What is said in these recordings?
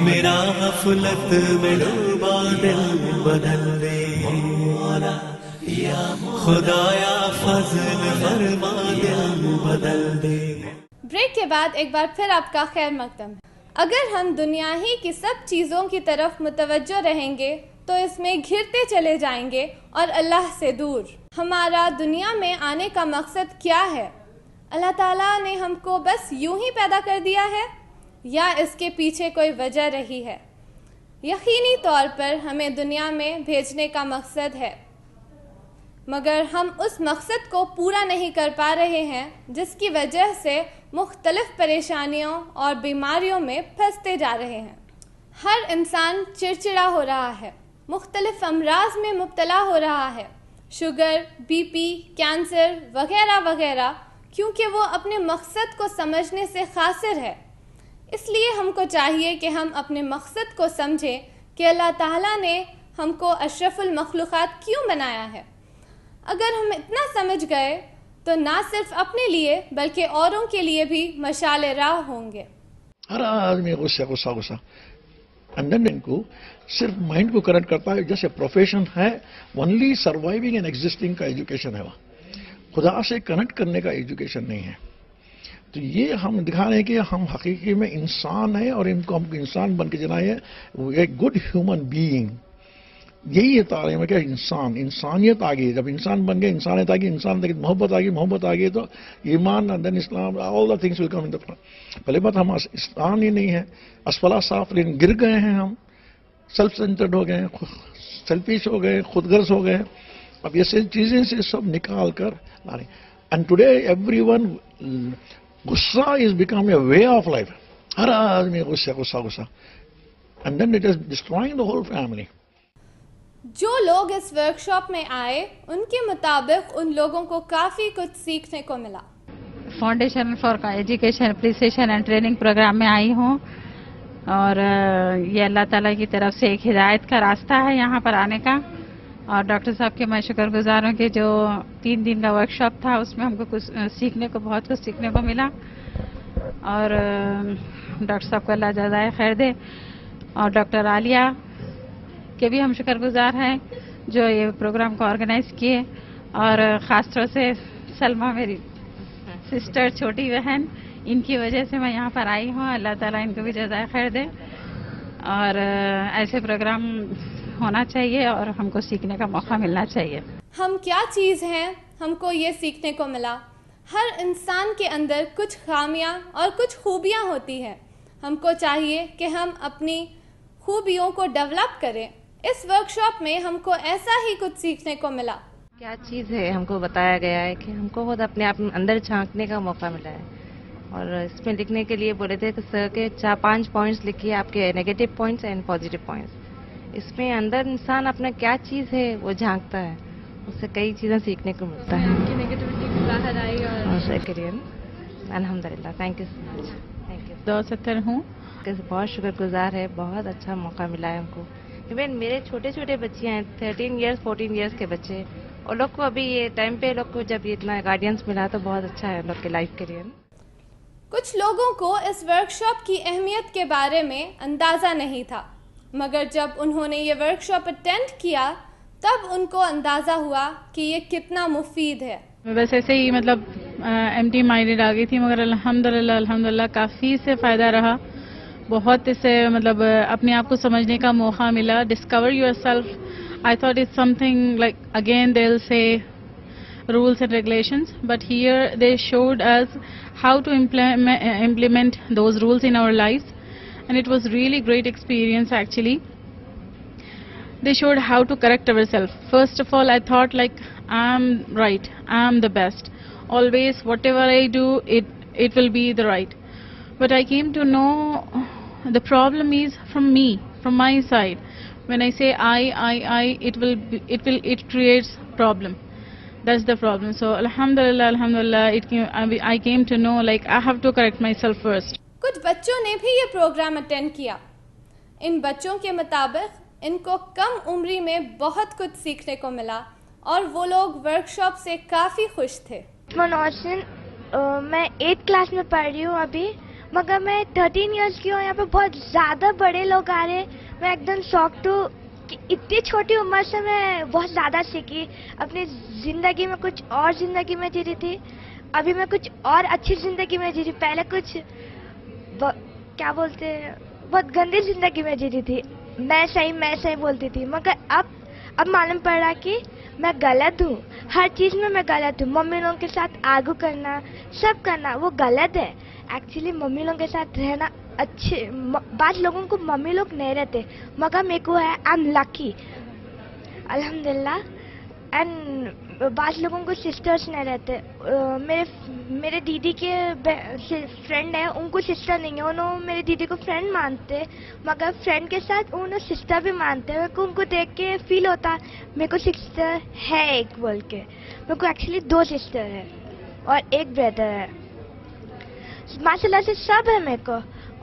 میرا غفلت میں ڈوبا دل بدل دے مولا، یا خدایا فضل فرما دل بدل دے۔ بریک کے بعد ایک بار پھر آپ کا خیر مقدم ہے۔ اگر ہم دنیا ہی کی سب چیزوں کی طرف متوجہ رہیں گے تو اس میں گھرتے چلے جائیں گے اور اللہ سے دور۔ ہمارا دنیا میں آنے کا مقصد کیا ہے؟ اللہ تعالیٰ نے ہم کو بس یوں ہی پیدا کر دیا ہے یا اس کے پیچھے کوئی وجہ رہی ہے؟ یقینی طور پر ہمیں دنیا میں بھیجنے کا مقصد ہے، مگر ہم اس مقصد کو پورا نہیں کر پا رہے ہیں، جس کی وجہ سے مختلف پریشانیوں اور بیماریوں میں پھنستے جا رہے ہیں۔ ہر انسان چڑچڑا ہو رہا ہے، مختلف امراض میں مبتلا ہو رہا ہے، شوگر، بی پی، کینسر وغیرہ وغیرہ، کیونکہ وہ اپنے مقصد کو سمجھنے سے قاصر ہے۔ اس لیے ہم کو چاہیے کہ ہم اپنے مقصد کو سمجھیں کہ اللہ تعالیٰ نے ہم کو اشرف المخلوقات کیوں بنایا ہے۔ اگر ہم اتنا سمجھ گئے تو نہ صرف اپنے لیے بلکہ اوروں کے لیے بھی مشعل راہ ہوں گے۔ ہر آدمی غصہ اندر کو صرف مائنڈ کو کرنٹ کرتا ہے، جیسے پروفیشن ہے اونلی سروائیونگ اینڈ ایگزسٹنگ کا ایجوکیشن ہے، وہاں خدا سے کنیکٹ کرنے کا ایجوکیشن نہیں ہے۔ تو یہ ہم دکھا رہے ہیں کہ ہم حقیقی میں انسان ہیں اور ان کو ہم انسان بن کے جنائے ایک گڈ ہیومن بینگ۔ یہی ہے تعلیم ہے کہ انسانیت آ گئی، جب انسان بن گئے انسانیت آ گئی، انسان محبت آ گئی، محبت آ گئی تو ایمان دین اسلام آل the things will come in the front. پہلے بات ہم اسلام ہی نہیں ہے، اسفلا سافلین گر گئے ہیں، ہم سیلف سینٹرڈ ہو گئے ہیں، سیلفش ہو گئے، خود غرض ہو گئے۔ اب یہ چیزیں سے سب نکال کر لا رہے ہیں۔ اینڈ ٹوڈے ایوری ون غصہ is become a way of life. ہر آدمی غصہ and then it is destroying the whole family. جو لوگ اس ورکشاپ میں آئے ان کے مطابق ان لوگوں کو کافی کچھ سیکھنے کو ملا۔ Foundation for education appreciation and training programme میں آئی ہوں، اور یہ اللہ تعالیٰ کی طرف سے ایک ہدایت کا راستہ ہے یہاں پر آنے کا، اور ڈاکٹر صاحب کے میں شکر گزار ہوں کہ جو 3 دن کا ورکشاپ تھا اس میں ہم کو کچھ سیکھنے کو بہت کچھ سیکھنے کو ملا، اور ڈاکٹر صاحب کو اللہ جزائے خیر دے، اور ڈاکٹر عالیہ کے بھی ہم شکر گزار ہیں جو یہ پروگرام کو آرگنائز کیے، اور خاص طور سے سلمہ میری سسٹر چھوٹی بہن، ان کی وجہ سے میں یہاں پر آئی ہوں۔ اللہ تعالیٰ ان کو بھی جزائے خیر دے، اور ایسے پروگرام ہونا چاہیے اور ہم کو سیکھنے کا موقع ملنا چاہیے۔ ہم کیا چیز ہیں ہم کو یہ سیکھنے کو ملا؟ ہر انسان کے اندر کچھ خامیاں اور کچھ خوبیاں ہوتی ہیں، ہم کو چاہیے کہ ہم اپنی خوبیوں کو ڈیولپ کریں۔ اس ورکشاپ میں ہم کو ایسا ہی کچھ سیکھنے کو ملا۔ کیا چیز ہے ہم کو بتایا گیا ہے کہ ہم کو خود اپنے آپ اندر جھانکنے کا موقع ملا ہے، اور اس میں لکھنے کے لیے بولے تھے کہ سر کے 4-5 پوائنٹس لکھیے، آپ کے negative points and positive points. اس میں اندر انسان اپنا کیا چیز ہے وہ جھانکتا ہے، اس سے کئی چیزیں سیکھنے کو ملتا ہے۔ نیگیٹیوٹی باہر آئی، اور الحمدللہ، thank you so much, thank you. 270 ہوں۔ بہت شکر گزار ہے، بہت اچھا موقع ملا ہے ہم کو۔ ایون میرے چھوٹے چھوٹے بچے ہیں، 13 ایئرس 14 ایئرس کے بچے، اور لوگ کو ابھی یہ ٹائم پہ لوگ کو جب یہ اتنا گائیڈنس ملا تو بہت اچھا ہے لوگ کے لائف کے لیے۔ کچھ لوگوں کو اس ورکشاپ کی اہمیت کے بارے میں اندازہ نہیں تھا، مگر جب انہوں نے یہ ورکشاپ اٹینڈ کیا تب ان کو اندازہ ہوا کہ یہ کتنا مفید ہے۔ بس ایسے ہی مطلب ایمٹی مائنڈیڈ آ گئی تھی، مگر الحمدللہ کافی سے فائدہ رہا، بہت اس سے مطلب اپنے آپ کو سمجھنے کا موقع ملا۔ Discover yourself, I thought it's something like again they will سے rules and regulations, but here they showed us how to implement those rules in our lives, and it was really great experience actually. They showed how to correct ourselves. First of all, I thought like I'm right, I'm the best, always whatever I do it will be the right, but I came to know the problem is from me, from my side. When I say I it creates problem. That's the problem. So alhamdulillah I came to know like I have to correct myself first. کچھ بچوں نے بھی یہ programme attend کیا۔ ان بچوں کے مطابق ان کو کم عمری میں بہت کچھ سیکھنے کو ملا اور وہ لوگ ورکشاپ سے کافی خوش تھے۔ میں 8th کلاس میں پڑھ رہی ہوں ابھی، मगर मैं 13 इयर्स की हूँ, यहाँ पे बहुत ज़्यादा बड़े लोग आ रहे हैं। मैं एकदम शॉक्ड हूँ कि इतनी छोटी उम्र से मैं बहुत ज़्यादा सीखी। अपनी ज़िंदगी में कुछ और ज़िंदगी में जी रही थी, अभी मैं कुछ और अच्छी ज़िंदगी में जी रही। पहले कुछ क्या बोलते हैं, बहुत गंदी ज़िंदगी में जी रही थी। मैं सही बोलती थी, मगर अब मालूम पड़ रहा कि मैं गलत हूँ। हर चीज़ में मैं गलत हूँ। मम्मी लोगों के साथ आर्ग्यू करना, सब करना, वो गलत है। एक्चुअली मम्मी लोगों के साथ रहना अच्छे, बाद लोगों को मम्मी लोग नहीं रहते, मगर मेरे को है, आई एम लकी अल्हम्दुलिल्लाह। एंड बाद लोगों को सिस्टर्स नहीं रहते। मेरे दीदी के फ्रेंड है, उनको सिस्टर नहीं है, उन्होंने मेरे दीदी को फ्रेंड मानते, मगर फ्रेंड के साथ उन्होंने सिस्टर भी मानते हैं। मेरे को उनको देख के फील होता मेरे को सिस्टर है एक बोल के। मेरे को एक्चुअली 2 सिस्टर है और 1 ब्रदर है। माशाल्लाह से सब है मेरे को,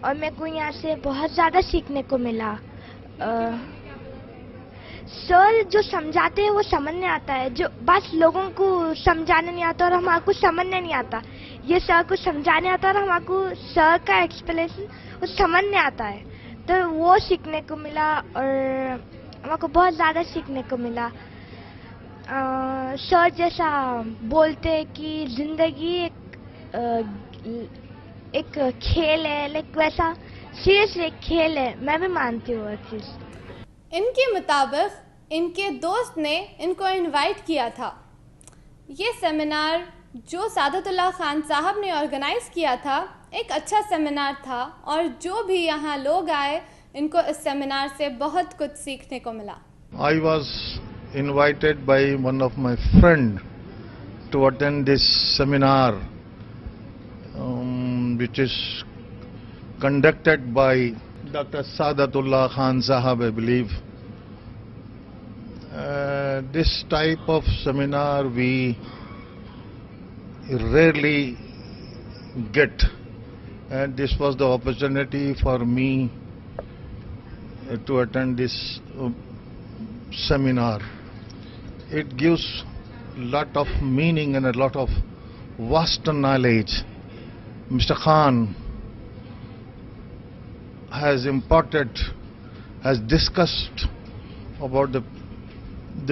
और मेरे को यहाँ से बहुत ज़्यादा सीखने को मिला। सर जो समझाते हैं वो समझने आता है, जो बस लोगों को समझाने नहीं आता और हमारे को समझने नहीं आता। ये सर को समझाने आता और हमारे को सर का एक्सप्लेनेशन वो समझने आता है, तो वो सीखने को मिला और हमारे को बहुत ज़्यादा सीखने को मिला। सर जैसा बोलते हैं कि ज़िंदगी एक खेल है, लाइक वैसा सीरियसली एक खेल है। मैं भी मानती हूँ वो चीज़। इनके मुताबिक इनके दोस्त ने इनको इनवाइट किया था। ये सेमिनार जो सादतुल्लाह खान साहब ने ऑर्गेनाइज़ किया था एक अच्छा सेमिनार था, और जो भी यहाँ लोग आए इनको इस सेमिनार से बहुत कुछ सीखने को मिला। I was invited by one of my friend to attend this seminar, which is conducted by Dr. Sadatullah Khan Sahab, I believe. This type of seminar we rarely get, and this was the opportunity for me to attend this seminar. It gives lot of meaning and a lot of vast knowledge. Mr. Khan has discussed about the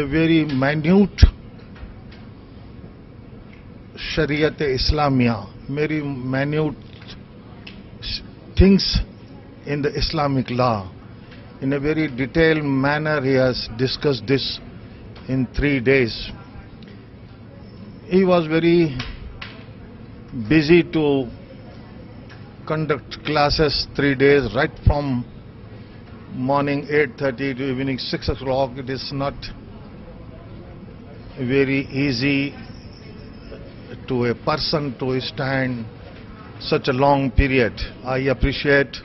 very minute Shariat Islamiyah, very minute things in the Islamic law. In a very detailed manner, he has discussed this in 3 days. He was very busy to conduct classes 3 days, right from morning 8:30 to evening 6 o'clock. It is not very easy to a person to stand such a long period. I appreciate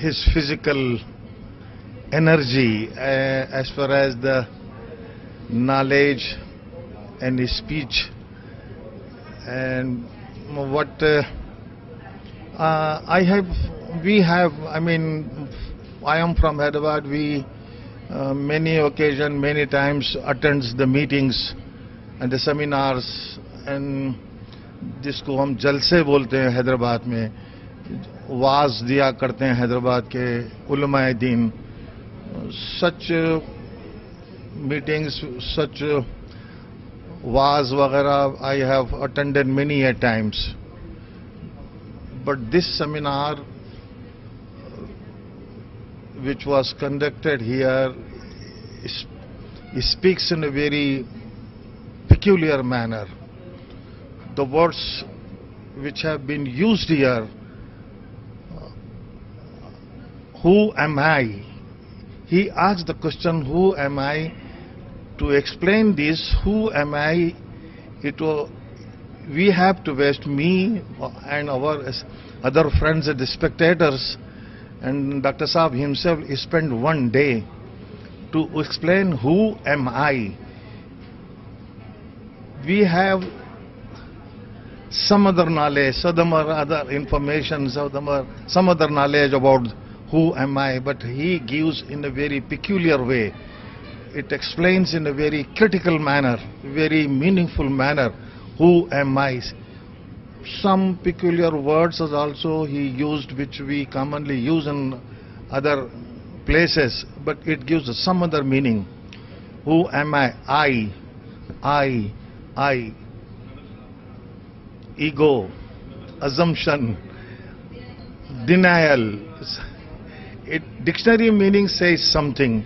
his physical energy as far as the knowledge and his speech, and what I am from Hyderabad. We many occasions, many times attends the meetings and the seminars, and जिसको हम जलसे बोलते हैं हैदराबाद में, was दिया करते हैं हैदराबाद के उलमाए दीन. Such meetings, such वाज वगैरह I have attended many a times. But this seminar which was conducted here speaks in a very peculiar manner. The words which have been used here, who am I? He asked the question, who am I? To explain this, who am I? We have to waste, me and our other friends and the spectators, and Dr. Saab himself spent 1 day to explain who am I. We have some other knowledge, some other information, some other knowledge about who am I, but he gives in a very peculiar way. It explains in a very critical manner, very meaningful manner, who am I. some peculiar words is also he used which we commonly use in other places, but it gives some other meaning. Who am I? I. Ego, assumption, denial. Dictionary meaning says something,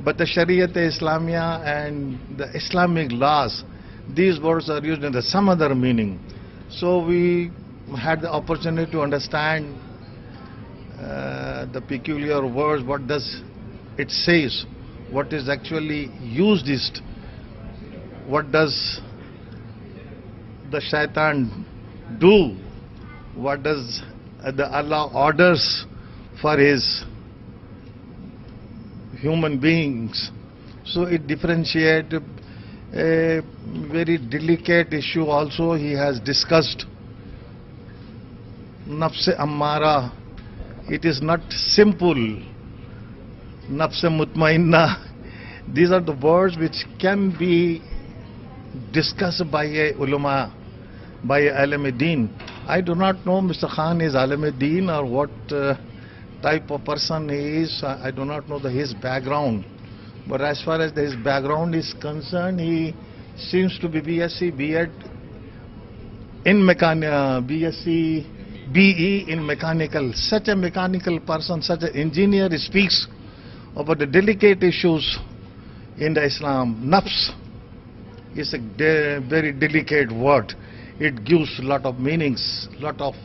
but the Shariat-e-Islamiyya and the Islamic laws, these words are used in some other meaning. So we had the opportunity to understand the peculiar words, what does it says, what is actually used, what does the shaitan do, what does the Allah orders for his human beings. So it differentiates a very delicate issue also he has discussed. Nafs-e ammara, it is not simple. Nafs-e mutmainna, these are the words which can be discussed by a ulama, by a alim-e-deen. I do not know Mr. Khan is alim-e-deen or what type of person he is. I do not know his background. But as far as his background is concerned, he seems to be BSc, B.Ed in BSc, BE in mechanical. Such a mechanical person, such an engineer speaks about the delicate issues in the Islam. Nafs is a very delicate word. It gives a lot of meanings, lot of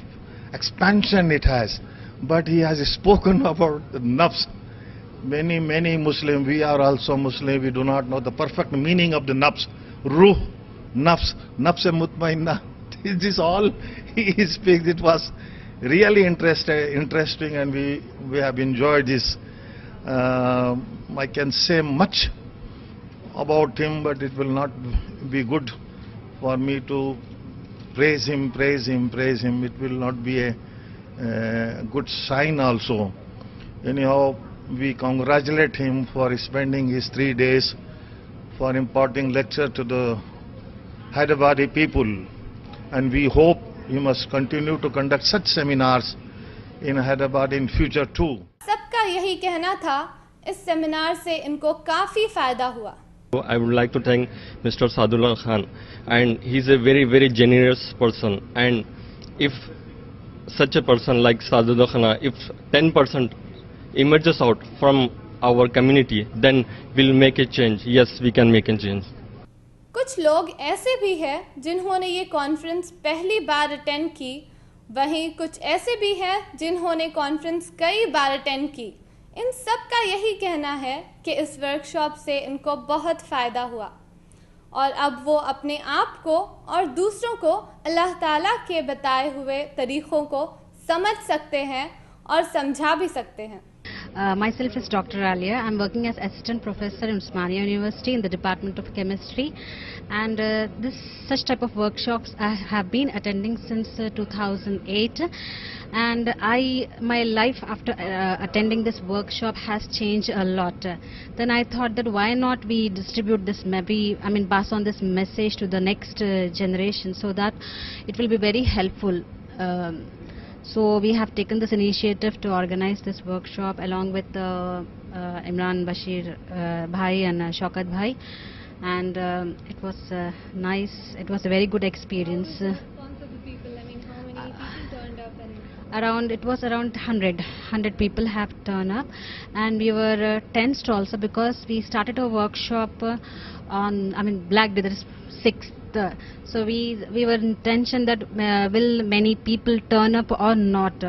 expansion it has. But he has spoken about the nafs. Many Muslims, we are also Muslim, we do not know the perfect meaning of the nafs. Ruh, nafs, nafs-e mutmainna. This all he speaks. It was really interesting, and we have enjoyed this. I can say much about him, but it will not be good for me to praise him. It will not be a good sign also. Anyhow, we congratulate him for spending his 3 days for imparting lecture to the Hyderabadi people, and we hope he must continue to conduct such seminars in Hyderabad in future too. सबका यही कहना था, इस seminar से इनको काफी फायदा हुआ. I would like to thank Mr. Sadullah Khan, and he's a very generous person, and if such a person like Sadullah Khan, if 10% emerges out from our community, then we'll make a change. Yes, we can make a change. कुछ लोग ऐसे भी हैं जिन्होंने ये conference पहली बार attend की, वहीं कुछ ऐसे भी हैं जिन्होंने कॉन्फ्रेंस कई बार अटेंड की. इन सब का यही कहना है कि इस वर्कशॉप से इनको बहुत फ़ायदा हुआ, और अब वो अपने आप को और दूसरों को अल्लाह ताला के बताए हुए तरीक़ों को समझ सकते हैं और समझा भी सकते हैं. Myself is Dr. Alia. I'm working as Assistant Professor in Osmania University in the Department of Chemistry, and such type of workshops I have been attending since 2008, and my life after attending this workshop has changed a lot. Then I thought that why not we distribute this, pass on this message to the next generation, so that it will be very helpful. So we have taken this initiative to organize this workshop along with Imran Bashir Bhai and Shaukat Bhai, and it was nice. It was a very good experience. It was around 100 people have turned up, and we were tensed also because we started a workshop on Black Day, that is 6th. So we were in tension that will many people turn up or not.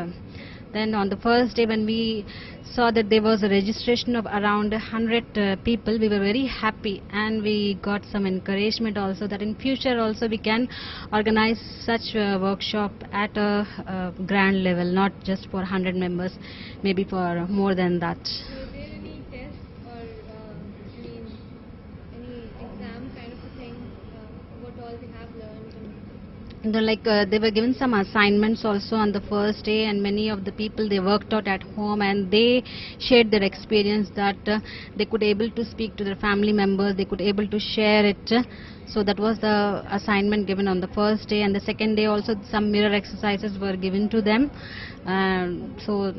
Then on the first day, when we saw that there was a registration of around 100 people, we were very happy, and we got some encouragement also that in future also we can organize such a workshop at a grand level, not just for 100 members, maybe for more than that. Were there any tests or any exam kind of a thing? What all we have learned? they were given some assignments also on the first day, and many of the people, they worked out at home and they shared their experience that they could able to speak to their family members, they could able to share it. So that was the assignment given on the first day, and the second day also some mirror exercises were given to them. So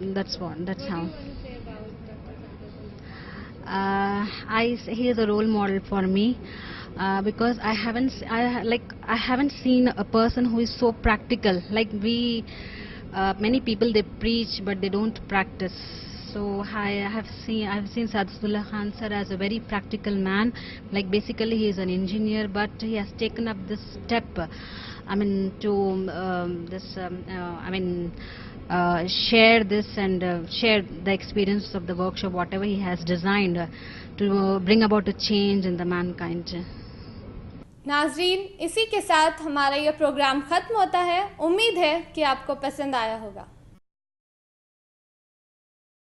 that's how. He is a role model for me. Because I haven't seen a person who is so practical. Like many people, they preach but they don't practice. So I've seen Sadullah Khan sir as a very practical man. Like basically he is an engineer, but he has taken up this step. Share this and share the experience of the workshop, whatever he has designed, to bring about a change in the mankind. नाजरीन, इसी के साथ हमारा ये programme ख़त्म होता है। उम्मीद है कि आपको पसंद आया होगा।